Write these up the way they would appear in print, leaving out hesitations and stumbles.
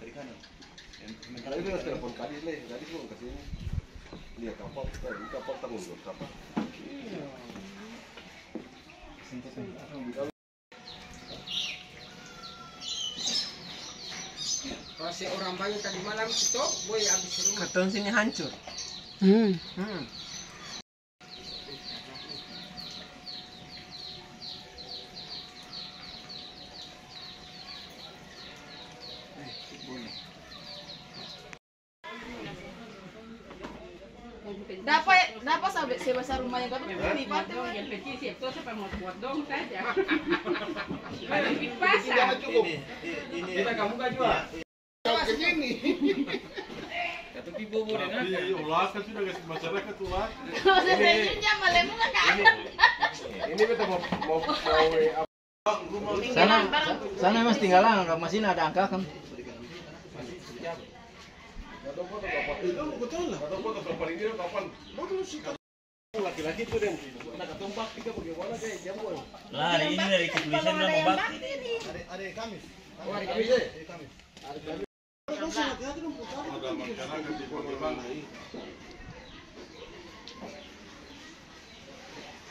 perikanan. Karena itu harus telepon tadi belum kesini. Lihat kapal terundur kapal. Kalau si orang banyak tadi malam itu, boy habis rumah. Karton sini hancur. Dapat sampai sebesar rumahnya kau tuh di pantai. Yang kecil sih itu sampai mau buat dong saja. Ada di pasar. Ini Kita kamu kan jual. Segini. kata pipo mo rin Iya, ulas kan sudah kasih masyarakat ulas. Kalau saya jam malam nggak kan? Ini kita mau Sana mas tinggalan, rumah sini ada angka kan. Itu betul lah. Atau foto kapal ini kapan? Bagus sih. Laki-laki tuh dan nak ketumpak tiga bagaimana kayak jamu. lah hari ini dari kepolisian nama bakti. Ada Kamis. Oh, hari Kamis deh. Kamis. Hari Kamis. Kalau sih hati-hati dong putar. Ada masyarakat di Bang.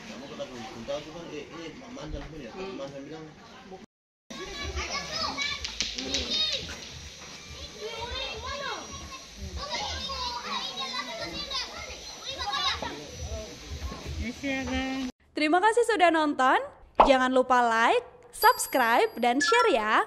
Kamu kata punta tuh kan ini mantan pun ya. Mantan bilang Terima kasih sudah nonton. Jangan lupa like, subscribe, dan share ya.